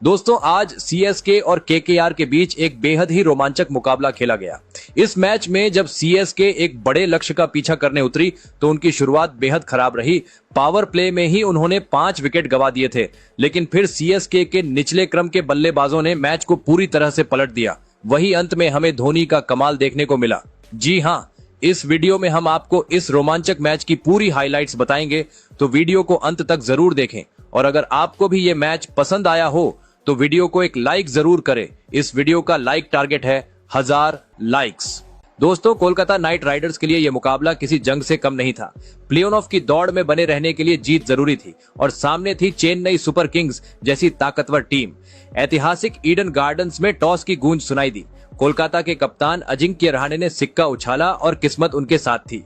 दोस्तों आज सीएसके और केकेआर के बीच एक बेहद ही रोमांचक मुकाबला खेला गया। इस मैच में जब सीएसके एक बड़े लक्ष्य का पीछा करने उतरी तो उनकी शुरुआत बेहद खराब रही। पावर प्ले में ही उन्होंने 5 विकेट गंवा दिए थे, लेकिन फिर सीएसके के निचले क्रम के बल्लेबाजों ने मैच को पूरी तरह से पलट दिया। वही अंत में हमें धोनी का कमाल देखने को मिला। जी हाँ, इस वीडियो में हम आपको इस रोमांचक मैच की पूरी हाइलाइट्स बताएंगे, तो वीडियो को अंत तक जरूर देखें। और अगर आपको भी ये मैच पसंद आया हो तो वीडियो को एक लाइक जरूर करें। इस वीडियो का लाइक टारगेट है 1000 लाइक्स। दोस्तों कोलकाता नाइट राइडर्स के लिए यह मुकाबला किसी जंग से कम नहीं था। प्ले-ऑफ की दौड़ में बने रहने के लिए जीत जरूरी थी और सामने थी चेन्नई सुपर किंग्स जैसी ताकतवर टीम। ऐतिहासिक ईडन गार्डन्स में टॉस की गूंज सुनाई दी। कोलकाता के कप्तान अजिंक्य रहाणे ने सिक्का उछाला और किस्मत उनके साथ थी।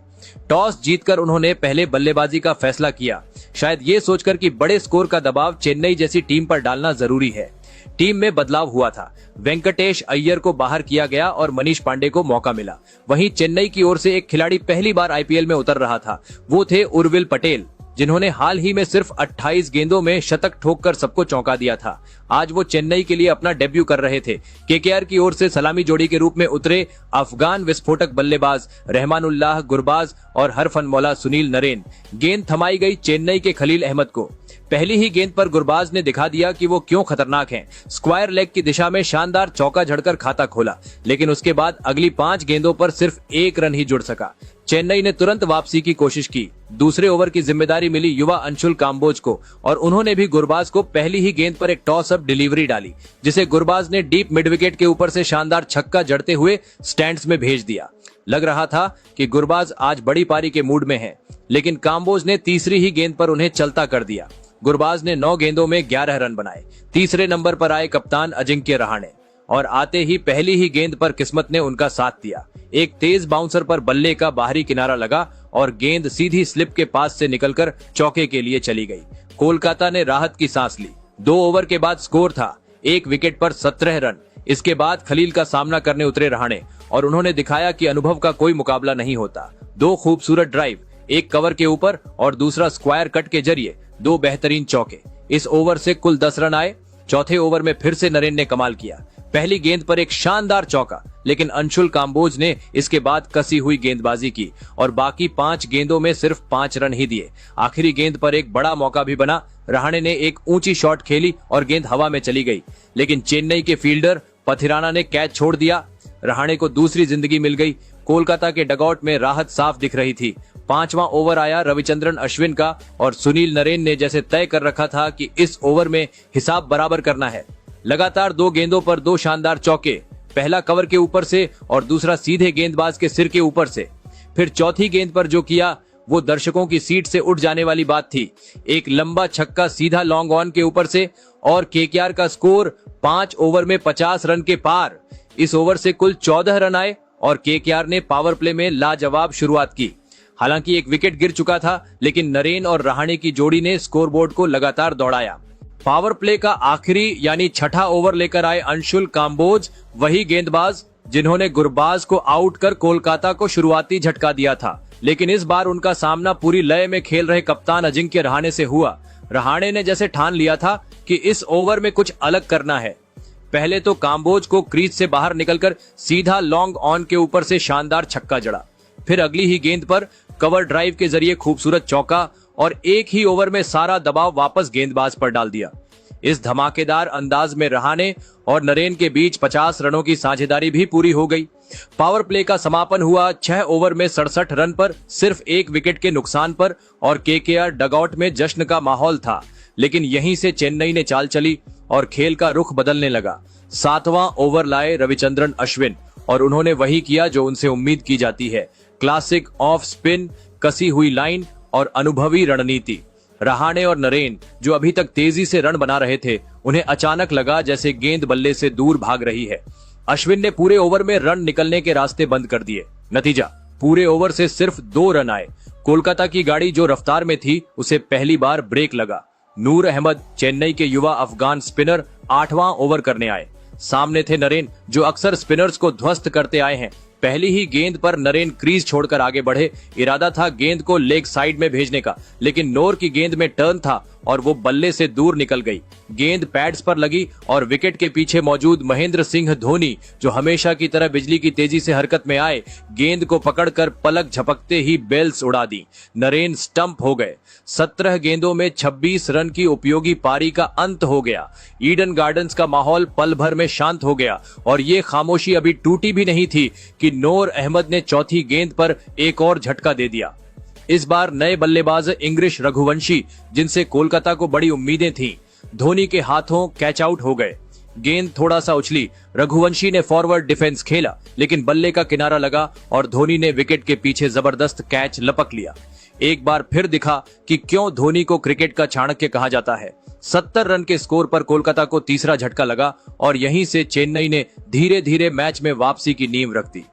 टॉस जीतकर उन्होंने पहले बल्लेबाजी का फैसला किया, शायद ये सोचकर कि बड़े स्कोर का दबाव चेन्नई जैसी टीम पर डालना जरूरी है। टीम में बदलाव हुआ था। वेंकटेश अय्यर को बाहर किया गया और मनीष पांडे को मौका मिला। वहीं चेन्नई की ओर से एक खिलाड़ी पहली बार आईपीएल में उतर रहा था। वो थे उर्विल पटेल, जिन्होंने हाल ही में सिर्फ 28 गेंदों में शतक ठोककर सबको चौंका दिया था। आज वो चेन्नई के लिए अपना डेब्यू कर रहे थे। केकेआर की ओर से सलामी जोड़ी के रूप में उतरे अफगान विस्फोटक बल्लेबाज रहमानुल्लाह गुरबाज और हरफनमौला सुनील नरेन। गेंद थमाई गई चेन्नई के खलील अहमद को। पहली ही गेंद पर गुरबाज ने दिखा दिया कि वो क्यों खतरनाक हैं। स्क्वायर लेग की दिशा में शानदार चौका झड़कर खाता खोला, लेकिन उसके बाद अगली 5 गेंदों पर सिर्फ 1 रन ही जुड़ सका। चेन्नई ने तुरंत वापसी की कोशिश की। दूसरे ओवर की जिम्मेदारी मिली युवा अंशुल काम्बोज को और उन्होंने भी गुरबाज को पहली ही गेंद पर एक टॉस अप डिलीवरी डाली, जिसे गुरबाज ने डीप मिड विकेट के ऊपर से शानदार छक्का जड़ते हुए स्टैंड्स में भेज दिया। लग रहा था कि गुरबाज आज बड़ी पारी के मूड में हैं, लेकिन काम्बोज ने तीसरी ही गेंद पर उन्हें चलता कर दिया। गुरबाज ने 9 गेंदों में 11 रन बनाए। तीसरे नंबर पर आए कप्तान अजिंक्य रहाणे और आते ही पहली ही गेंद पर किस्मत ने उनका साथ दिया। एक तेज बाउंसर पर बल्ले का बाहरी किनारा लगा और गेंद सीधी स्लिप के पास से निकलकर चौके के लिए चली गई। कोलकाता ने राहत की सांस ली। 2 ओवर के बाद स्कोर था 1 विकेट पर 17 रन। इसके बाद खलील का सामना करने उतरे रहाणे और उन्होंने दिखाया कि अनुभव का कोई मुकाबला नहीं होता। 2 खूबसूरत ड्राइव, एक कवर के ऊपर और दूसरा स्क्वायर कट के जरिए 2 बेहतरीन चौके। इस ओवर से कुल 10 रन आए। चौथे ओवर में फिर से नरेन ने कमाल किया। पहली गेंद पर एक शानदार चौका, लेकिन अंशुल काम्बोज ने इसके बाद कसी हुई गेंदबाजी की और बाकी 5 गेंदों में सिर्फ 5 रन ही दिए। आखिरी गेंद पर एक बड़ा मौका भी बना। रहाणे ने एक ऊंची शॉट खेली और गेंद हवा में चली गई, लेकिन चेन्नई के फील्डर पथिराना ने कैच छोड़ दिया। रहाणे को दूसरी जिंदगी मिल गई। कोलकाता के डगआउट में राहत साफ दिख रही थी। 5वां ओवर आया रविचंद्रन अश्विन का और सुनील नरेन ने जैसे तय कर रखा था कि इस ओवर में हिसाब बराबर करना है। लगातार 2 गेंदों पर 2 शानदार चौके, पहला कवर के ऊपर से और दूसरा सीधे गेंदबाज के सिर के ऊपर से। फिर चौथी गेंद पर जो किया वो दर्शकों की सीट से उठ जाने वाली बात थी। एक लंबा छक्का सीधा लॉन्ग ऑन के ऊपर से और केकेआर का स्कोर 5 ओवर में 50 रन के पार। इस ओवर से कुल 14 रन आए और केकेआर ने पावर प्ले में लाजवाब शुरुआत की। हालांकि एक विकेट गिर चुका था, लेकिन नरेन और रहाणे की जोड़ी ने स्कोरबोर्ड को लगातार दौड़ाया। पावर प्ले का आखिरी यानी छठा ओवर लेकर आए अंशुल काम्बोज, वही गेंदबाज जिन्होंने गुरबाज को आउट कर कोलकाता को शुरुआती झटका दिया था। लेकिन इस बार उनका सामना पूरी लय में खेल रहे कप्तान अजिंक्य रहाणे से हुआ। रहाणे ने जैसे ठान लिया था कि इस ओवर में कुछ अलग करना है। पहले तो काम्बोज को क्रीज से बाहर निकलकर सीधा लॉन्ग ऑन के ऊपर से शानदार छक्का जड़ा। फिर अगली ही गेंद पर कवर ड्राइव के जरिए खूबसूरत चौका और एक ही ओवर में सारा दबाव वापस गेंदबाज पर डाल दिया। इस धमाकेदार अंदाज में रहाणे और नरेन के बीच 50 रनों की साझेदारी भी पूरी हो गई। पावर प्ले का समापन हुआ 6 ओवर में 67 रन पर, सिर्फ 1 विकेट के नुकसान पर और केकेआर डगआउट में जश्न का माहौल था। लेकिन यहीं से चेन्नई ने चाल चली और खेल का रुख बदलने लगा। 7वां ओवर लाए रविचंद्रन अश्विन और उन्होंने वही किया जो उनसे उम्मीद की जाती है। क्लासिक ऑफ स्पिन, कसी हुई लाइन और अनुभवी रणनीति। रहाणे और नरेन जो अभी तक तेजी से रन बना रहे थे, उन्हें अचानक लगा जैसे गेंद बल्ले से दूर भाग रही है। अश्विन ने पूरे ओवर में रन निकलने के रास्ते बंद कर दिए। नतीजा, पूरे ओवर से सिर्फ 2 रन आए। कोलकाता की गाड़ी जो रफ्तार में थी उसे पहली बार ब्रेक लगा। नूर अहमद, चेन्नई के युवा अफगान स्पिनर, 8वां ओवर करने आए। सामने थे नरेन जो अक्सर स्पिनर्स को ध्वस्त करते आए हैं। पहली ही गेंद पर नरेन क्रीज छोड़कर आगे बढ़े। इरादा था गेंद को लेग साइड में भेजने का, लेकिन नूर की गेंद में टर्न था और वो बल्ले से दूर निकल गई। गेंद पैड्स पर लगी और विकेट के पीछे मौजूद महेंद्र सिंह धोनी, जो हमेशा की तरह बिजली की तेजी से हरकत में आए, गेंद को पकड़कर पलक झपकते ही बेल्स उड़ा दी। नरेन स्टंप हो गए। 17 गेंदों में 26 रन की उपयोगी पारी का अंत हो गया। ईडन गार्डन्स का माहौल पल भर में शांत हो गया और ये खामोशी अभी टूटी भी नहीं थी कि नूर अहमद ने चौथी गेंद पर एक और झटका दे दिया। इस बार नए बल्लेबाज इंग्लिश रघुवंशी, जिनसे कोलकाता को बड़ी उम्मीदें थीं, धोनी के हाथों कैच आउट हो गए। गेंद थोड़ा सा उछली, रघुवंशी ने फॉरवर्ड डिफेंस खेला, लेकिन बल्ले का किनारा लगा और धोनी ने विकेट के पीछे जबरदस्त कैच लपक लिया। एक बार फिर दिखा कि क्यों धोनी को क्रिकेट का चाणक्य कहा जाता है। 70 रन के स्कोर पर कोलकाता को तीसरा झटका लगा और यहीं से चेन्नई ने धीरे धीरे मैच में वापसी की नींव रख दी।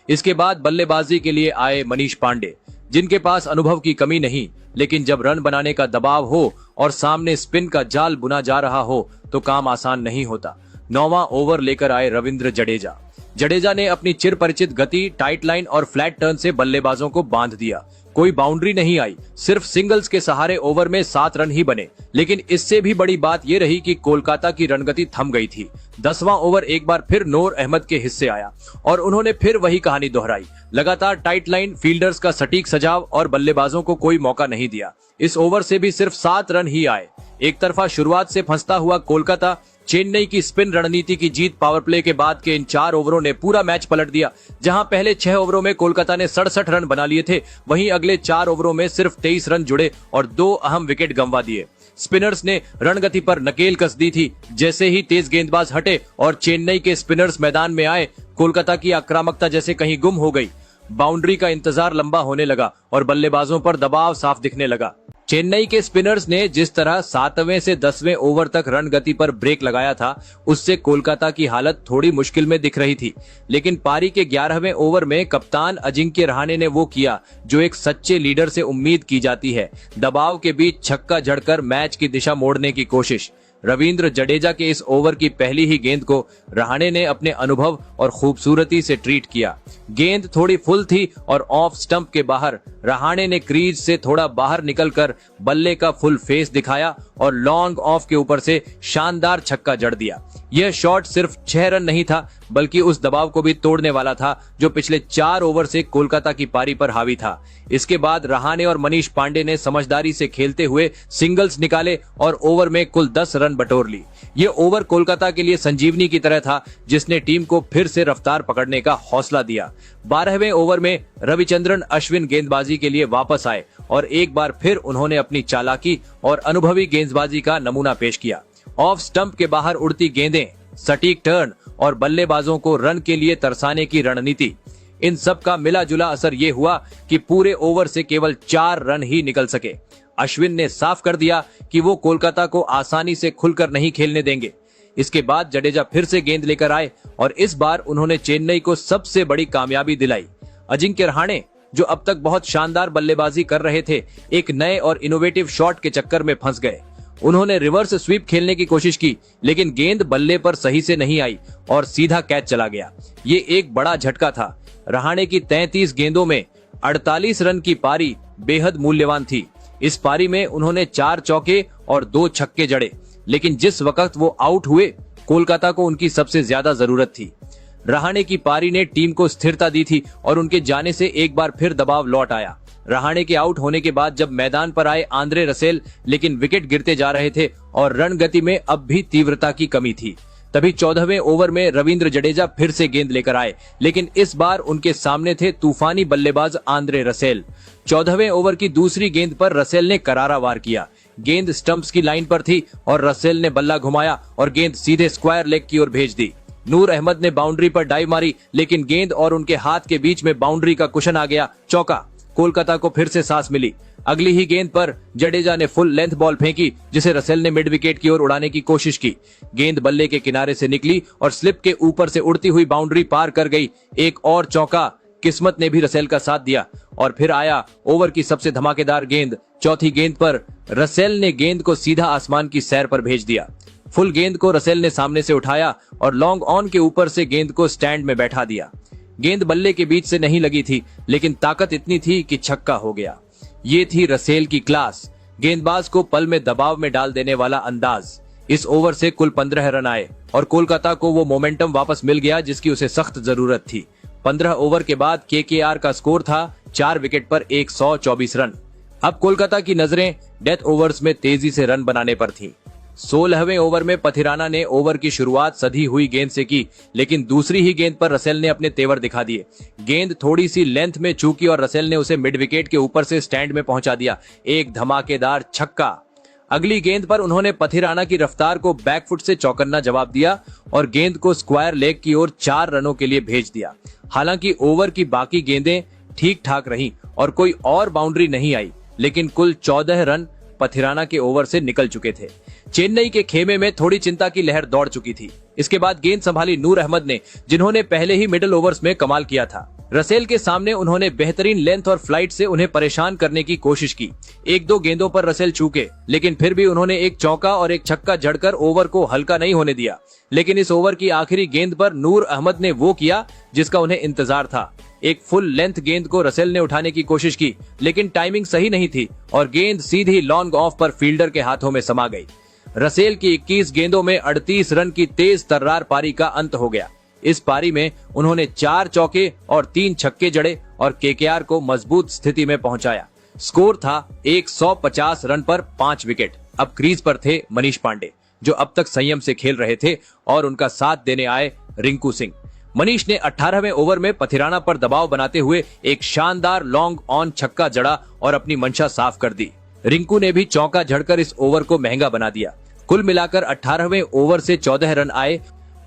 इसके बाद बल्लेबाजी के लिए आए मनीष पांडे, जिनके पास अनुभव की कमी नहीं, लेकिन जब रन बनाने का दबाव हो और सामने स्पिन का जाल बुना जा रहा हो तो काम आसान नहीं होता। 9वां ओवर लेकर आए रविंद्र जडेजा। जडेजा ने अपनी चिर परिचित गति, टाइट लाइन और फ्लैट टर्न से बल्लेबाजों को बांध दिया। कोई बाउंड्री नहीं आई, सिर्फ सिंगल्स के सहारे ओवर में 7 रन ही बने। लेकिन इससे भी बड़ी बात यह रही कि कोलकाता की रणगति थम गई थी। 10वां ओवर एक बार फिर नूर अहमद के हिस्से आया और उन्होंने फिर वही कहानी दोहराई। लगातार टाइट लाइन, फील्डर्स का सटीक सजाव और बल्लेबाजों को कोई मौका नहीं दिया। इस ओवर से भी सिर्फ 7 रन ही आए। एक तरफा शुरुआत से फंसता हुआ कोलकाता, चेन्नई की स्पिन रणनीति की जीत, पावर प्ले के बाद के इन 4 ओवरों ने पूरा मैच पलट दिया। जहां पहले 6 ओवरों में कोलकाता ने 67 रन बना लिए थे, वहीं अगले 4 ओवरों में सिर्फ 23 रन जुड़े और 2 अहम विकेट गंवा दिए। स्पिनर्स ने रणगति पर नकेल कस दी थी। जैसे ही तेज गेंदबाज हटे और चेन्नई के स्पिनर्स मैदान में आए, कोलकाता की आक्रामकता जैसे कहीं गुम हो गई। बाउंड्री का इंतजार लंबा होने लगा और बल्लेबाजों पर दबाव साफ दिखने लगा। चेन्नई के स्पिनर्स ने जिस तरह 7वें से 10वें ओवर तक रन गति पर ब्रेक लगाया था, उससे कोलकाता की हालत थोड़ी मुश्किल में दिख रही थी। लेकिन पारी के 11वें ओवर में कप्तान अजिंक्य रहाणे ने वो किया जो एक सच्चे लीडर से उम्मीद की जाती है। दबाव के बीच छक्का जड़कर मैच की दिशा मोड़ने की कोशिश। रविंद्र जडेजा के इस ओवर की पहली ही गेंद को रहाणे ने अपने अनुभव और खूबसूरती से ट्रीट किया। गेंद थोड़ी फुल थी और ऑफ स्टंप के बाहर रहाणे ने क्रीज से थोड़ा बाहर निकलकर बल्ले का फुल फेस दिखाया और लॉन्ग ऑफ के ऊपर से शानदार छक्का जड़ दिया। यह शॉट सिर्फ 6 रन नहीं था, बल्कि उस दबाव को भी तोड़ने वाला था जो पिछले 4 ओवर से कोलकाता की पारी पर हावी था। इसके बाद रहाणे और मनीष पांडे ने समझदारी से खेलते हुए सिंगल्स निकाले और ओवर में कुल 10 रन बटोर ली। ये ओवर कोलकाता के लिए संजीवनी की तरह था, जिसने टीम को फिर से रफ्तार पकड़ने का हौसला दिया। 12वें ओवर में रविचंद्रन अश्विन गेंदबाजी के लिए वापस आए और एक बार फिर उन्होंने अपनी चालाकी और अनुभवी गेंदबाजी का नमूना पेश किया। ऑफ स्टंप के बाहर उड़ती गेंदें, सटीक टर्न और बल्लेबाजों को रन के लिए तरसाने की रणनीति, इन सब का मिला जुला असर ये हुआ कि पूरे ओवर से केवल 4 रन ही निकल सके। अश्विन ने साफ कर दिया कि वो कोलकाता को आसानी से खुलकर नहीं खेलने देंगे। इसके बाद जडेजा फिर से गेंद लेकर आए और इस बार उन्होंने चेन्नई को सबसे बड़ी कामयाबी दिलाई। अजिंक्य रहाणे, जो अब तक बहुत शानदार बल्लेबाजी कर रहे थे, एक नए और इनोवेटिव शॉट के चक्कर में फंस गए। उन्होंने रिवर्स स्वीप खेलने की कोशिश की, लेकिन गेंद बल्ले पर सही से नहीं आई और सीधा कैच चला गया। ये एक बड़ा झटका था। रहाणे की 33 गेंदों में 48 रन की पारी बेहद मूल्यवान थी। इस पारी में उन्होंने 4 चौके और 2 छक्के जड़े, लेकिन जिस वक्त वो आउट हुए, कोलकाता को उनकी सबसे ज्यादा जरूरत थी। रहाणे की पारी ने टीम को स्थिरता दी थी और उनके जाने से एक बार फिर दबाव लौट आया। रहाणे के आउट होने के बाद जब मैदान पर आए आंद्रे रसेल, लेकिन विकेट गिरते जा रहे थे और रन गति में अब भी तीव्रता की कमी थी। तभी 14वें ओवर में रविंद्र जडेजा फिर से गेंद लेकर आए, लेकिन इस बार उनके सामने थे तूफानी बल्लेबाज आंद्रे रसेल। 14वें ओवर की दूसरी गेंद पर रसेल ने करारा वार किया। गेंद स्टंप्स की लाइन पर थी और रसेल ने बल्ला घुमाया और गेंद सीधे स्क्वायर लेग की ओर भेज दी। नूर अहमद ने बाउंड्री पर डाइव मारी, लेकिन गेंद और उनके हाथ के बीच में बाउंड्री का कुशन आ गया। चौका। कोलकाता को फिर से सांस मिली। अगली ही गेंद पर जडेजा ने फुल लेंथ बॉल फेंकी, जिसे रसेल ने मिड विकेट की ओर उड़ाने की कोशिश की। गेंद बल्ले के किनारे से निकली और स्लिप के ऊपर से उड़ती हुई बाउंड्री पार कर गई। एक और चौका। किस्मत ने भी रसेल का साथ दिया और फिर आया ओवर की सबसे धमाकेदार गेंद। चौथी गेंद पर रसेल ने गेंद को सीधा आसमान की सैर पर भेज दिया। फुल गेंद को रसेल ने सामने से उठाया और लॉन्ग ऑन के ऊपर से गेंद को स्टैंड में बैठा दिया। गेंद बल्ले के बीच से नहीं लगी थी, लेकिन ताकत इतनी थी कि छक्का हो गया। ये थी रसेल की क्लास। गेंदबाज को पल में दबाव में डाल देने वाला अंदाज। इस ओवर से कुल 15 रन आए और कोलकाता को वो मोमेंटम वापस मिल गया जिसकी उसे सख्त जरूरत थी। 15 ओवर के बाद केकेआर का स्कोर था 4 विकेट पर 124 रन। अब कोलकाता की नजरें डेथ ओवर्स में तेजी से रन बनाने पर थीं। 16वें ओवर में पथिराना ने ओवर की शुरुआत सधी हुई गेंद से की, लेकिन दूसरी ही गेंद पर रसेल ने अपने तेवर दिखा दिए। गेंद थोड़ी सी लेंथ में चूकी और रसेल ने उसे मिड विकेट के ऊपर से स्टैंड में पहुंचा दिया। एक धमाकेदार छक्का। अगली गेंद पर उन्होंने पथिराना की रफ्तार को बैकफुट से चौकन्ना जवाब दिया और गेंद को स्क्वायर लेग की ओर 4 रनों के लिए भेज दिया। हालांकि ओवर की बाकी गेंदें ठीक ठाक रहीं और कोई और बाउंड्री नहीं आई, लेकिन कुल 14 रन पथिराना के ओवर से निकल चुके थे। चेन्नई के खेमे में थोड़ी चिंता की लहर दौड़ चुकी थी। इसके बाद गेंद संभाली नूर अहमद ने, जिन्होंने पहले ही मिडिल ओवर्स में कमाल किया था। रसेल के सामने उन्होंने बेहतरीन लेंथ और फ्लाइट से उन्हें परेशान करने की कोशिश की। 1-2 गेंदों पर रसेल चूके, लेकिन फिर भी उन्होंने एक चौका और एक छक्का जड़कर ओवर को हल्का नहीं होने दिया। लेकिन इस ओवर की आखिरी गेंद पर नूर अहमद ने वो किया जिसका उन्हें इंतजार था। एक फुल लेंथ गेंद को रसेल ने उठाने की कोशिश की, लेकिन टाइमिंग सही नहीं थी और गेंद सीधी लॉन्ग ऑफ पर फील्डर के हाथों में समा गई। रसेल की 21 गेंदों में 38 रन की तेज तर्रार पारी का अंत हो गया। इस पारी में उन्होंने 4 चौके और 3 छक्के जड़े और केकेआर को मजबूत स्थिति में पहुंचाया। स्कोर था 150 रन पर 5 विकेट। अब क्रीज पर थे मनीष पांडे, जो अब तक संयम से खेल रहे थे, और उनका साथ देने आए रिंकू सिंह। मनीष ने 18वें ओवर में पथिराना पर दबाव बनाते हुए एक शानदार लॉन्ग ऑन छक्का जड़ा और अपनी मंशा साफ कर दी। रिंकू ने भी चौका जड़कर इस ओवर को महंगा बना दिया। कुल मिलाकर 18वें ओवर से 14 रन आए।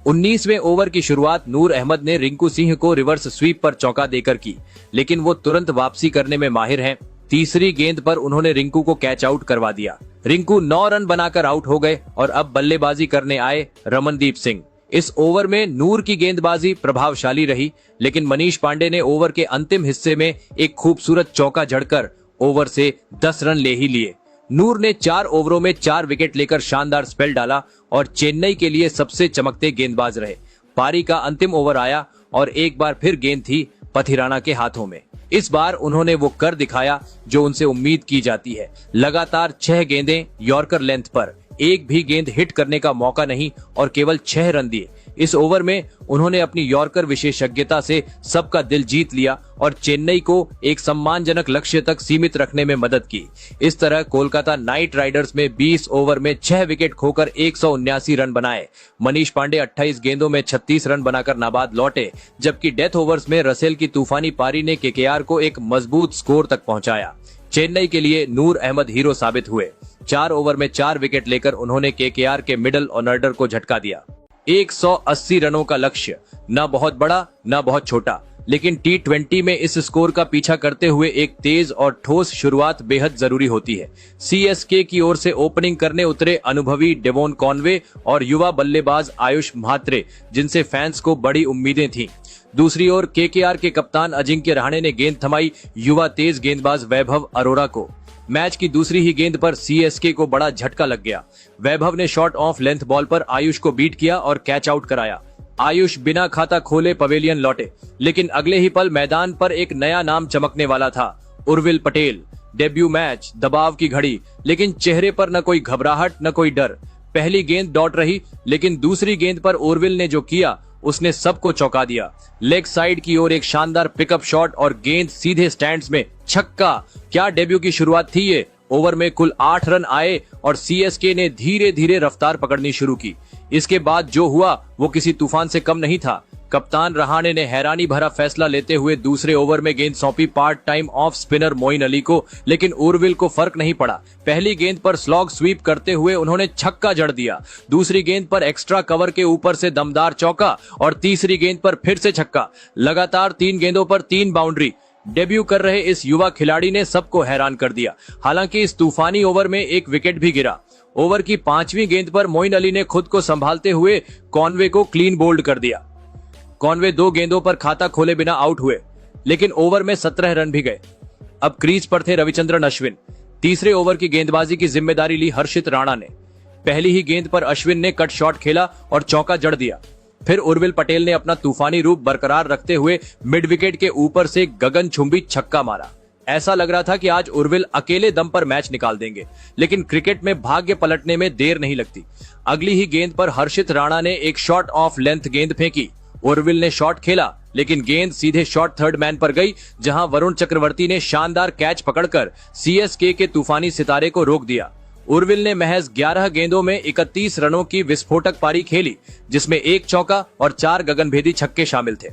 19वें ओवर की शुरुआत नूर अहमद ने रिंकू सिंह को रिवर्स स्वीप पर चौका देकर की, लेकिन वो तुरंत वापसी करने में माहिर हैं। तीसरी गेंद पर उन्होंने रिंकू को कैच आउट करवा दिया। रिंकू 9 रन बनाकर आउट हो गए और अब बल्लेबाजी करने आए रमनदीप सिंह। इस ओवर में नूर की गेंदबाजी प्रभावशाली रही, लेकिन मनीष पांडे ने ओवर के अंतिम हिस्से में एक खूबसूरत चौका जड़कर ओवर से 10 रन ले ही लिए। नूर ने 4 ओवरों में 4 विकेट लेकर शानदार स्पेल डाला और चेन्नई के लिए सबसे चमकते गेंदबाज रहे। पारी का अंतिम ओवर आया और एक बार फिर गेंद थी पथिराना के हाथों में। इस बार उन्होंने वो कर दिखाया जो उनसे उम्मीद की जाती है। लगातार 6 गेंदें यॉर्कर लेंथ पर, एक भी गेंद हिट करने का मौका नहीं और केवल 6 रन दिए। इस ओवर में उन्होंने अपनी यॉर्कर विशेषज्ञता से सबका दिल जीत लिया और चेन्नई को एक सम्मानजनक लक्ष्य तक सीमित रखने में मदद की। इस तरह कोलकाता नाइट राइडर्स में 20 ओवर में 6 विकेट खोकर 179 रन बनाए। मनीष पांडे 28 गेंदों में 36 रन बनाकर नाबाद लौटे, जबकि डेथ ओवर्स में रसेल की तूफानी पारी ने केकेआर को एक मजबूत स्कोर तक पहुंचाया। चेन्नई के लिए नूर अहमद हीरो साबित हुए। 4 ओवर में 4 विकेट लेकर उन्होंने केकेआर के मिडल ऑर्डर को झटका दिया। 180 रनों का लक्ष्य, न बहुत बड़ा न बहुत छोटा, लेकिन T20 में इस स्कोर का पीछा करते हुए एक तेज और ठोस शुरुआत बेहद जरूरी होती है। सीएसके की ओर से ओपनिंग करने उतरे अनुभवी डेवोन कॉनवे और युवा बल्लेबाज आयुष म्हात्रे, जिनसे फैंस को बड़ी उम्मीदें थीं। दूसरी ओर केकेआर के कप्तान अजिंक्य रहाणे ने गेंद थमाई युवा तेज गेंदबाज वैभव अरोरा को। मैच की दूसरी ही गेंद पर सीएसके को बड़ा झटका लग गया। वैभव ने शॉर्ट ऑफ लेंथ बॉल पर आयुष को बीट किया और कैच आउट कराया। आयुष बिना खाता खोले पवेलियन लौटे, लेकिन अगले ही पल मैदान पर एक नया नाम चमकने वाला था, उर्विल पटेल। डेब्यू मैच, दबाव की घड़ी, लेकिन चेहरे पर न कोई घबराहट न कोई डर। पहली गेंद डॉट रही, लेकिन दूसरी गेंद पर उर्विल ने जो किया उसने सबको चौंका दिया। लेग साइड की ओर एक शानदार पिकअप शॉट और गेंद सीधे स्टैंड्स में, छक्का। क्या डेब्यू की शुरुआत थी ये। ओवर में कुल 8 रन आए और सीएसके ने धीरे धीरे रफ्तार पकड़नी शुरू की। इसके बाद जो हुआ वो किसी तूफान से कम नहीं था। कप्तान रहाणे ने हैरानी भरा फैसला लेते हुए दूसरे ओवर में गेंद सौंपी part time off spinner Moin Ali को, लेकिन उर्विल को फर्क नहीं पड़ा। पहली गेंद पर स्लॉग स्वीप करते हुए उन्होंने छक्का जड़ दिया। दूसरी गेंद पर एक्स्ट्रा कवर के ऊपर से दमदार चौका और तीसरी गेंद पर फिर से छक्का। लगातार 3 गेंदों पर 3 बाउंड्री। डेब्यू कर रहे इस युवा खिलाड़ी ने सबको हैरान कर दिया। हालांकि इस तूफानी ओवर में एक विकेट भी गिरा। ओवर की 5वीं गेंद पर मोइन अली ने खुद को संभालते हुए कॉनवे को क्लीन बोल्ड कर दिया। कॉनवे 2 गेंदों पर खाता खोले बिना आउट हुए, लेकिन ओवर में 17 रन भी गए। अब क्रीज पर थे रविचंद्रन अश्विन। तीसरे ओवर की गेंदबाजी की जिम्मेदारी ली हर्षित राणा ने। पहली ही गेंद पर अश्विन ने कट शॉट खेला और चौका जड़ दिया। फिर उर्विल पटेल ने अपना तूफानी रूप बरकरार रखते हुए मिड विकेट के ऊपर से गगनचुंबी छक्का मारा। ऐसा लग रहा था कि आज उर्विल अकेले दम पर मैच निकाल देंगे, लेकिन क्रिकेट में भाग्य पलटने में देर नहीं लगती। अगली ही गेंद पर हर्षित राणा ने एक शॉट ऑफ लेंथ गेंद फेंकी। उर्विल ने शॉट खेला, लेकिन गेंद सीधे शॉट थर्ड मैन पर गई, जहां वरुण चक्रवर्ती ने शानदार कैच पकड़कर सीएसके के तूफानी सितारे को रोक दिया। उर्विल ने महज 11 गेंदों में 31 रनों की विस्फोटक पारी खेली, जिसमें एक चौका और 4 गगनभेदी छक्के शामिल थे।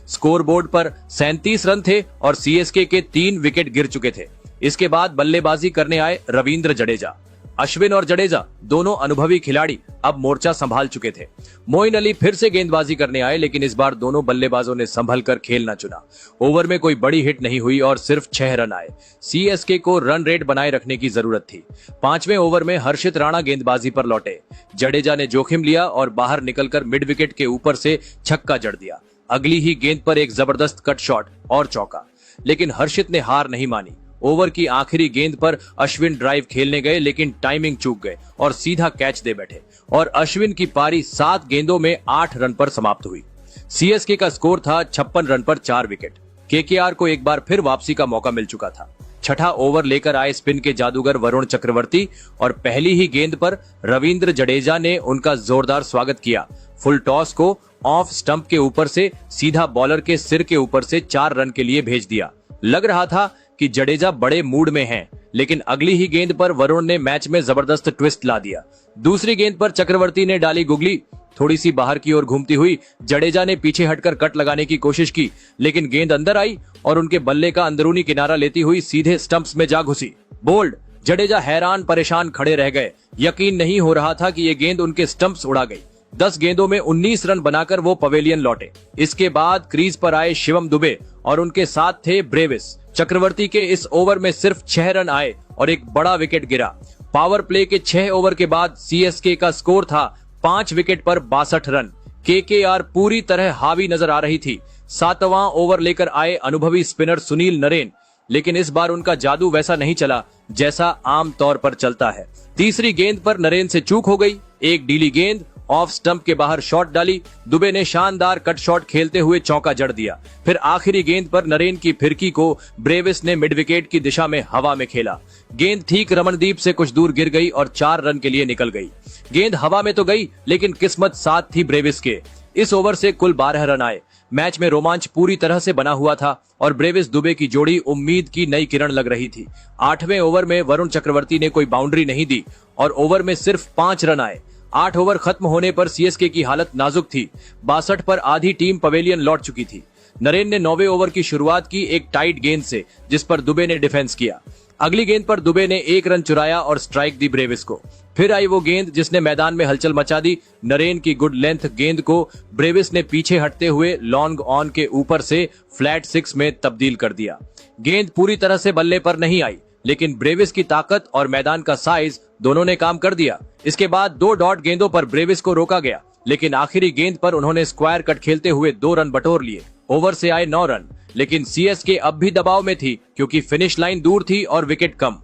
स्कोरबोर्ड पर 37 रन थे और सीएसके के 3 विकेट गिर चुके थे। इसके बाद बल्लेबाजी करने आए रविंद्र जडेजा। अश्विन और जडेजा दोनों अनुभवी खिलाड़ी अब मोर्चा संभाल चुके थे। मोइन अली फिर से गेंदबाजी करने आए, लेकिन इस बार दोनों बल्लेबाजों ने संभल कर खेलना चुना। ओवर में कोई बड़ी हिट नहीं हुई और सिर्फ 6 रन आए। सीएसके को रन रेट बनाए रखने की जरूरत थी। 5वें ओवर में हर्षित राणा गेंदबाजी पर लौटे। जडेजा ने जोखिम लिया और बाहर निकलकर मिड विकेट के ऊपर से छक्का जड़ दिया। अगली ही गेंद पर एक जबरदस्त कट शॉट और चौका, लेकिन हर्षित ने हार नहीं मानी। ओवर की आखिरी गेंद पर अश्विन ड्राइव खेलने गए, लेकिन टाइमिंग चूक गए और सीधा कैच दे बैठे और अश्विन की पारी 7 गेंदों में 8 रन पर समाप्त हुई। सीएसके का स्कोर था 56 रन पर 4 विकेट। केकेआर को एक बार फिर वापसी का मौका मिल चुका था। छठा ओवर लेकर आए स्पिन के जादूगर वरुण चक्रवर्ती और पहली ही गेंद पर रविंद्र जडेजा ने उनका जोरदार स्वागत किया। फुल टॉस को ऑफ स्टंप के ऊपर से सीधा बॉलर के सिर के ऊपर से 4 रन के लिए भेज दिया। लग रहा था कि जडेजा बड़े मूड में हैं, लेकिन अगली ही गेंद पर वरुण ने मैच में जबरदस्त ट्विस्ट ला दिया। दूसरी गेंद पर चक्रवर्ती ने डाली गुगली। थोड़ी सी बाहर की ओर घूमती हुई जडेजा ने पीछे हटकर कट लगाने की कोशिश की, लेकिन गेंद अंदर आई और उनके बल्ले का अंदरूनी किनारा लेती हुई सीधे स्टंप्स में जा घुसी। बोल्ड! जडेजा हैरान परेशान खड़े रह गए। यकीन नहीं हो रहा था कि ये गेंद उनके स्टंप्स उड़ा गई। 10 गेंदों में 19 रन बनाकर वो पवेलियन लौटे। इसके बाद क्रीज पर आए शिवम दुबे और उनके साथ थे ब्रेविस। चक्रवर्ती के इस ओवर में सिर्फ 6 रन आए और एक बड़ा विकेट गिरा। पावर प्ले के 6 ओवर के बाद सीएसके का स्कोर था 5 विकेट पर 62 रन। केकेआर पूरी तरह हावी नजर आ रही थी। 7वां ओवर लेकर आए अनुभवी स्पिनर सुनील नरेन, लेकिन इस बार उनका जादू वैसा नहीं चला जैसा आम तौर पर चलता है। तीसरी गेंद पर नरेन से चूक हो गई। एक डीली गेंद ऑफ स्टंप के बाहर शॉट डाली। दुबे ने शानदार कट शॉट खेलते हुए चौका जड़ दिया। फिर आखिरी गेंद पर नरेन की फिरकी को ब्रेविस ने मिड विकेट की दिशा में हवा में खेला। गेंद ठीक रमनदीप से कुछ दूर गिर गई और 4 रन के लिए निकल गई। गेंद हवा में तो गई, लेकिन किस्मत साथ थी ब्रेविस के। इस ओवर से कुल 12 रन आए। मैच में रोमांच पूरी तरह से बना हुआ था और ब्रेविस दुबे की जोड़ी उम्मीद की नई किरण लग रही थी। 8वें ओवर में वरुण चक्रवर्ती ने कोई बाउंड्री नहीं दी और ओवर में सिर्फ 5 रन आए। 8 ओवर खत्म होने पर सीएसके की हालत नाजुक थी। 62 पर आधी टीम पवेलियन लौट चुकी थी। नरेन ने 9वें ओवर की शुरुआत की एक टाइट गेंद से, जिस पर दुबे ने डिफेंस किया। अगली गेंद पर दुबे ने 1 रन चुराया और स्ट्राइक दी ब्रेविस को। फिर आई वो गेंद जिसने मैदान में हलचल मचा दी। नरेन की गुड लेंथ गेंद को ब्रेविस ने पीछे हटते हुए लॉन्ग ऑन के ऊपर से फ्लैट 6 में तब्दील कर दिया। गेंद पूरी तरह से बल्ले पर नहीं आई, लेकिन ब्रेविस की ताकत और मैदान का साइज दोनों ने काम कर दिया। इसके बाद 2 डॉट गेंदों पर ब्रेविस को रोका गया, लेकिन आखिरी गेंद पर उन्होंने स्क्वायर कट खेलते हुए 2 रन बटोर लिए। ओवर से आए 9 रन, लेकिन सीएसके अब भी दबाव में थी क्योंकि फिनिश लाइन दूर थी और विकेट कम।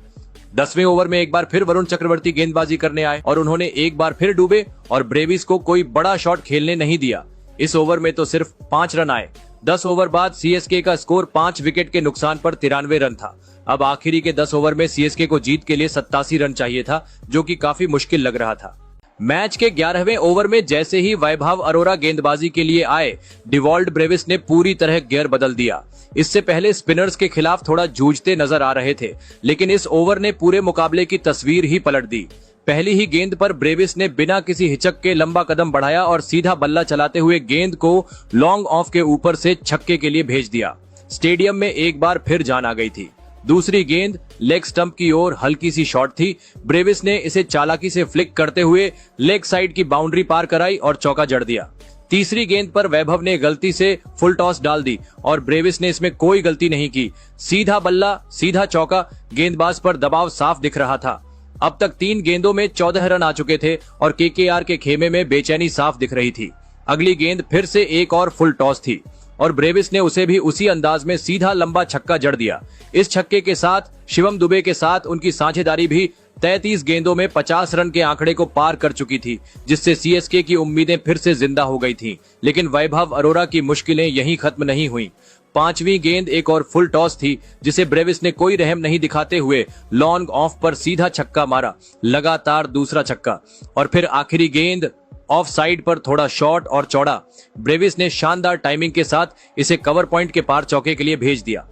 10वें ओवर में एक बार फिर वरुण चक्रवर्ती गेंदबाजी करने आए और उन्होंने एक बार फिर डूबे और ब्रेविस को कोई बड़ा शॉट खेलने नहीं दिया। इस ओवर में तो सिर्फ 5 रन आए। 10 ओवर बाद सीएसके का स्कोर 5 विकेट के नुकसान पर 93 रन था। अब आखिरी के 10 ओवर में सीएसके को जीत के लिए 87 रन चाहिए था, जो कि काफी मुश्किल लग रहा था। मैच के 11वें ओवर में जैसे ही वैभव अरोरा गेंदबाजी के लिए आए, डिवॉल्ड ब्रेविस ने पूरी तरह गियर बदल दिया। इससे पहले स्पिनर्स के खिलाफ थोड़ा जूझते नजर आ रहे थे, लेकिन इस ओवर ने पूरे मुकाबले की तस्वीर ही पलट दी। पहली ही गेंद पर ब्रेविस ने बिना किसी हिचक के लंबा कदम बढ़ाया और सीधा बल्ला चलाते हुए गेंद को लॉन्ग ऑफ के ऊपर से छक्के के लिए भेज दिया। स्टेडियम में एक बार फिर जान आ गई थी। दूसरी गेंद लेग स्टंप की ओर हल्की सी शॉट थी। ब्रेविस ने इसे चालाकी से फ्लिक करते हुए लेग साइड की बाउंड्री पार कराई और चौका जड़ दिया। तीसरी गेंद पर वैभव ने गलती से फुल टॉस डाल दी और ब्रेविस ने इसमें कोई गलती नहीं की। सीधा बल्ला, सीधा चौका। गेंदबाज पर दबाव साफ दिख रहा था। अब तक 3 गेंदों में 14 रन आ चुके थे और केकेआर के खेमे में बेचैनी साफ दिख रही थी। अगली गेंद फिर से एक और फुल टॉस थी और ब्रेविस ने उसे भी उसी अंदाज में सीधा लंबा छक्का जड़ दिया। इस छक्के के साथ शिवम दुबे के साथ उनकी साझेदारी भी 33 गेंदों में 50 रन के आंकड़े को पार कर चुकी थी, जिससे सीएसके की उम्मीदें फिर से जिंदा हो गई थीं। लेकिन वैभव अरोरा की मुश्किलें यहीं खत्म नहीं हुई। पांचवी गेंद एक और फुल टॉस थी जिसे ब्रेविस ने कोई रहम नहीं दिखाते हुए लॉन्ग ऑफ पर सीधा छक्का मारा, लगातार दूसरा छक्का। और फिर आखिरी गेंद ऑफ साइड पर थोड़ा शॉर्ट और चौड़ा। ब्रेविस ने शानदार टाइमिंग के साथ इसे कवर पॉइंट के पार चौके के लिए भेज दिया।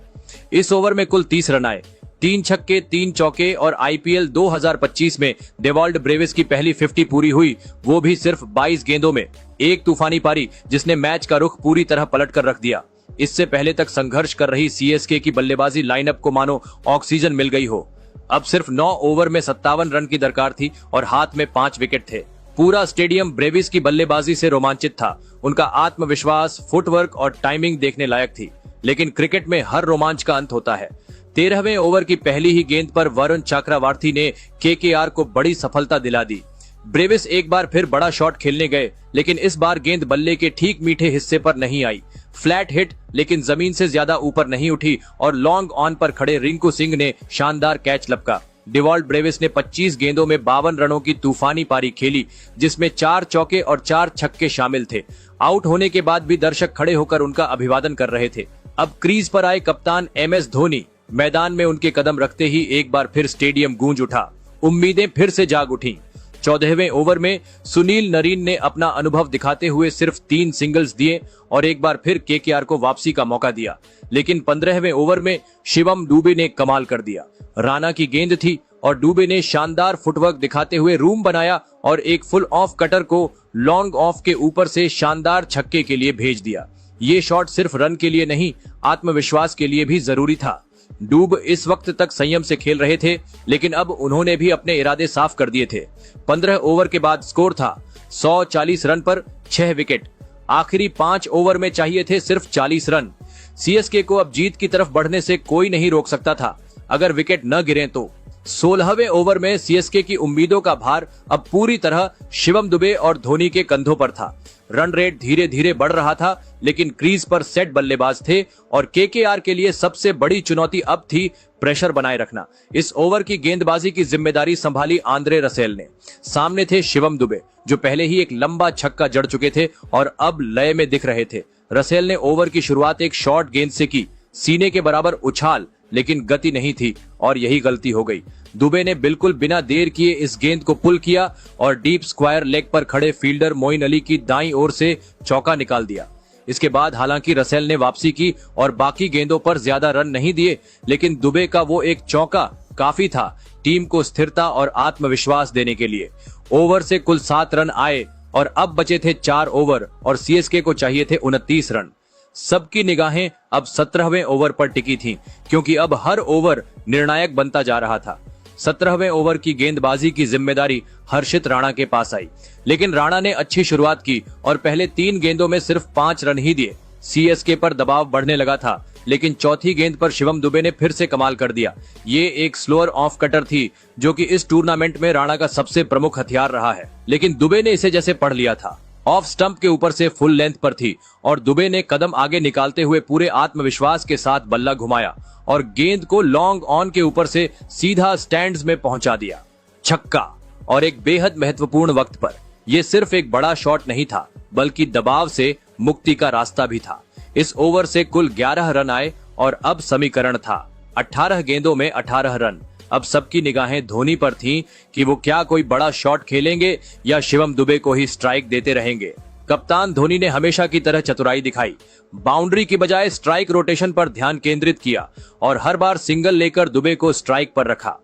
इस ओवर में कुल 30 रन आए, 3 छक्के 3 चौके और आईपीएल 2025 में डेवॉल्ड ब्रेविस की पहली 50 पूरी हुई, वो भी सिर्फ 22 गेंदों में। एक तूफानी पारी जिसने मैच का रुख पूरी तरह पलट कर रख दिया। इससे पहले तक संघर्ष कर रही सीएसके की बल्लेबाजी लाइनअप को मानो ऑक्सीजन मिल गई हो। अब सिर्फ 9 ओवर में 57 रन की दरकार थी और हाथ में 5 विकेट थे। पूरा स्टेडियम ब्रेविस की बल्लेबाजी से रोमांचित था। उनका आत्मविश्वास, फुटवर्क और टाइमिंग देखने लायक थी। लेकिन क्रिकेट में हर रोमांच का अंत होता है। 13वें ओवर की पहली ही गेंद पर वरुण चक्रवर्ती ने केकेआर को बड़ी सफलता दिला दी। ब्रेविस एक बार फिर बड़ा शॉट खेलने गए, लेकिन इस बार गेंद बल्ले के ठीक मीठे हिस्से पर नहीं आई। फ्लैट हिट, लेकिन जमीन से ज्यादा ऊपर नहीं उठी और लॉन्ग ऑन पर खड़े रिंकू सिंह ने शानदार कैच लपका। डेवॉल्ट ब्रेविस ने 25 गेंदों में 52 रनों की तूफानी पारी खेली, जिसमें 4 चौके और 4 छक्के शामिल थे। आउट होने के बाद भी दर्शक खड़े होकर उनका अभिवादन कर रहे थे। अब क्रीज पर आए कप्तान MS धोनी। मैदान में उनके कदम रखते ही एक बार फिर स्टेडियम गूंज उठा। उम्मीदें फिर से जाग उठी। 14वें ओवर में सुनील नरीन ने अपना अनुभव दिखाते हुए सिर्फ 3 सिंगल्स दिए और एक बार फिर केकेआर को वापसी का मौका दिया। लेकिन 15वें ओवर में शिवम दुबे ने कमाल कर दिया। राणा की गेंद थी और दुबे ने शानदार फुटवर्क दिखाते हुए रूम बनाया और एक फुल ऑफ कटर को लॉन्ग ऑफ के ऊपर से शानदार छक्के के लिए भेज दिया। ये शॉट सिर्फ रन के लिए नहीं, आत्मविश्वास के लिए भी जरूरी था। डूब इस वक्त तक संयम से खेल रहे थे, लेकिन अब उन्होंने भी अपने इरादे साफ कर दिए थे। 15 ओवर के बाद स्कोर था 140 रन पर 6 विकेट। आखिरी 5 ओवर में चाहिए थे सिर्फ 40 रन। सीएसके को अब जीत की तरफ बढ़ने से कोई नहीं रोक सकता था, अगर विकेट न गिरे तो। 16वें ओवर में सीएसके की उम्मीदों का भार अब पूरी तरह शिवम दुबे और धोनी के कंधों पर था। रन रेट धीरे धीरे बढ़ रहा था, लेकिन क्रीज पर सेट बल्लेबाज थे और केकेआर के लिए सबसे बड़ी चुनौती अब थी प्रेशर बनाए रखना। इस ओवर की गेंदबाजी की जिम्मेदारी संभाली आंद्रे रसेल ने। सामने थे शिवम दुबे, जो पहले ही एक लंबा छक्का जड़ चुके थे और अब लय में दिख रहे थे। रसेल ने ओवर की शुरुआत एक शॉर्ट गेंद से की, सीने के बराबर उछाल, लेकिन गति नहीं थी और यही गलती हो गई। दुबे ने बिल्कुल बिना देर किए इस गेंद को पुल किया और डीप स्क्वायर लेग पर खड़े फील्डर मोइन अली की दाईं ओर से चौका निकाल दिया। इसके बाद हालांकि रसेल ने वापसी की और बाकी गेंदों पर ज्यादा रन नहीं दिए, लेकिन दुबे का वो एक चौका काफी था टीम को स्थिरता और आत्मविश्वास देने के लिए। ओवर से कुल 7 रन आए और अब बचे थे 4 ओवर और सीएसके को चाहिए थे 29 रन। सबकी निगाहें अब 17वें ओवर पर टिकी थीं, क्योंकि अब हर ओवर निर्णायक बनता जा रहा था। 17वें ओवर की गेंदबाजी की जिम्मेदारी हर्षित राणा के पास आई, लेकिन राणा ने अच्छी शुरुआत की और पहले 3 गेंदों में सिर्फ 5 रन ही दिए। सीएसके पर दबाव बढ़ने लगा था, लेकिन चौथी गेंद पर शिवम दुबे ने फिर से कमाल कर दिया। ये एक स्लोअर ऑफ कटर थी, जो कि इस टूर्नामेंट में राणा का सबसे प्रमुख हथियार रहा है, लेकिन दुबे ने इसे जैसे पढ़ लिया था। ऑफ स्टंप के ऊपर से फुल लेंथ पर थी और दुबे ने कदम आगे निकालते हुए पूरे आत्मविश्वास के साथ बल्ला घुमाया और गेंद को लॉन्ग ऑन के ऊपर से सीधा स्टैंड्स में पहुंचा दिया। छक्का, और एक बेहद महत्वपूर्ण वक्त पर। यह सिर्फ एक बड़ा शॉट नहीं था, बल्कि दबाव से मुक्ति का रास्ता भी था। इस ओवर से कुल 11 रन आए और अब समीकरण था 18 गेंदों में 18 रन। अब सबकी निगाहें धोनी पर थीं कि वो क्या कोई बड़ा शॉट खेलेंगे या शिवम दुबे को ही स्ट्राइक देते रहेंगे। कप्तान धोनी ने हमेशा की तरह चतुराई दिखाई, बाउंड्री की बजाय स्ट्राइक रोटेशन पर ध्यान केंद्रित किया और हर बार सिंगल लेकर दुबे को स्ट्राइक पर रखा।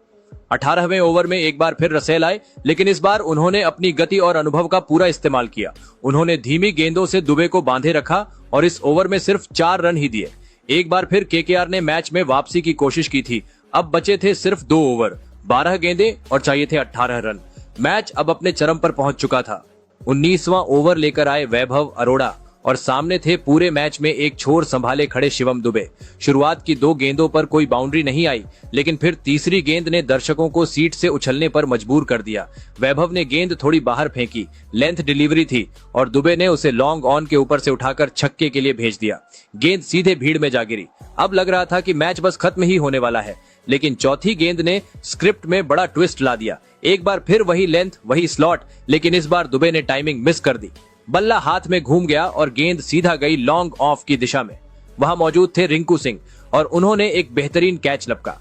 18वें ओवर में एक बार फिर रसेल आए, लेकिन इस बार उन्होंने अपनी गति और अनुभव का पूरा इस्तेमाल किया। उन्होंने धीमी गेंदों से दुबे को बांधे रखा और इस ओवर में सिर्फ 4 रन ही दिए। एक बार फिर केकेआर ने मैच में वापसी की कोशिश की थी। अब बचे थे सिर्फ 2 ओवर, 12 गेंदें और चाहिए थे 18 रन। मैच अब अपने चरम पर पहुंच चुका था। 19वां ओवर लेकर आए वैभव अरोड़ा और सामने थे पूरे मैच में एक छोर संभाले खड़े शिवम दुबे। शुरुआत की 2 गेंदों पर कोई बाउंड्री नहीं आई, लेकिन फिर तीसरी गेंद ने दर्शकों को सीट से उछलने पर मजबूर कर दिया। वैभव ने गेंद थोड़ी बाहर फेंकी, लेंथ डिलीवरी थी और दुबे ने उसे लॉन्ग ऑन के ऊपर से उठाकर छक्के के लिए भेज दिया। गेंद सीधे भीड़ में जा गिरी। अब लग रहा था कि मैच बस खत्म ही होने वाला है, लेकिन चौथी गेंद ने स्क्रिप्ट में बड़ा ट्विस्ट ला दिया। एक बार फिर वही लेंथ, वही स्लॉट, लेकिन इस बार दुबे ने टाइमिंग मिस कर दी। बल्ला हाथ में घूम गया और गेंद सीधा गई लॉन्ग ऑफ की दिशा में। वहां मौजूद थे रिंकू सिंह और उन्होंने एक बेहतरीन कैच लपका।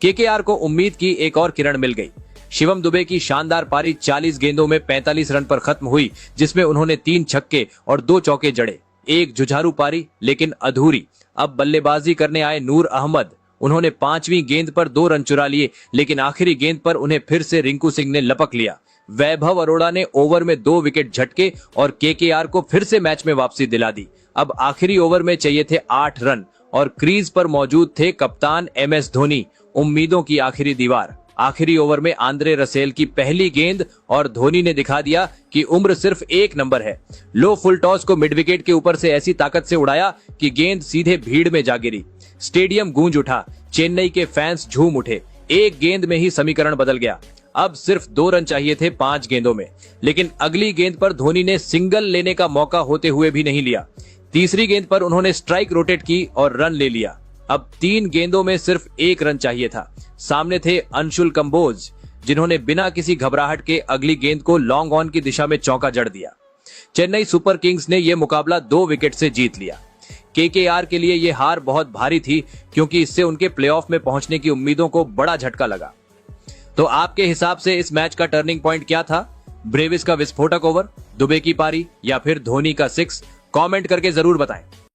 केकेआर को उम्मीद की एक और किरण मिल गई। शिवम दुबे की शानदार पारी 40 गेंदों में 45 रन पर खत्म हुई, जिसमें उन्होंने 3 छक्के और 2 चौके जड़े। एक जुझारू पारी लेकिन अधूरी। अब बल्लेबाजी करने आए नूर अहमद। उन्होंने 5वीं गेंद पर 2 रन चुरा लिए, लेकिन आखिरी गेंद पर उन्हें फिर से रिंकू सिंह ने लपक लिया। वैभव अरोड़ा ने ओवर में 2 विकेट झटके और केकेआर को फिर से मैच में वापसी दिला दी। अब आखिरी ओवर में चाहिए थे 8 रन और क्रीज पर मौजूद थे कप्तान MS धोनी, उम्मीदों की आखिरी दीवार। आखिरी ओवर में आंद्रे रसेल की पहली गेंद और धोनी ने दिखा दिया कि उम्र सिर्फ एक नंबर है। लो फुल टॉस को मिड विकेट के ऊपर से ऐसी ताकत से उड़ाया कि गेंद सीधे भीड़ में जा गिरी। स्टेडियम गूंज उठा, चेन्नई के फैंस झूम उठे। एक गेंद में ही समीकरण बदल गया। अब सिर्फ 2 रन चाहिए थे 5 गेंदों में, लेकिन अगली गेंद पर धोनी ने सिंगल लेने का मौका होते हुए भी नहीं लिया। तीसरी गेंद पर उन्होंने स्ट्राइक रोटेट की और रन ले लिया। अब 3 गेंदों में सिर्फ 1 रन चाहिए था। सामने थे अंशुल कंबोज, जिन्होंने बिना किसी घबराहट के अगली गेंद को लॉन्ग ऑन की दिशा में चौका जड़ दिया। चेन्नई सुपर किंग्स ने यह मुकाबला 2 विकेट से जीत लिया। केकेआर के लिए यह हार बहुत भारी थी, क्योंकि इससे उनके प्लेऑफ में पहुंचने की उम्मीदों को बड़ा झटका लगा। तो आपके हिसाब से इस मैच का टर्निंग पॉइंट क्या था? ब्रेविस का विस्फोटक ओवर, दुबे की पारी या फिर धोनी का 6? कमेंट करके जरूर बताएं।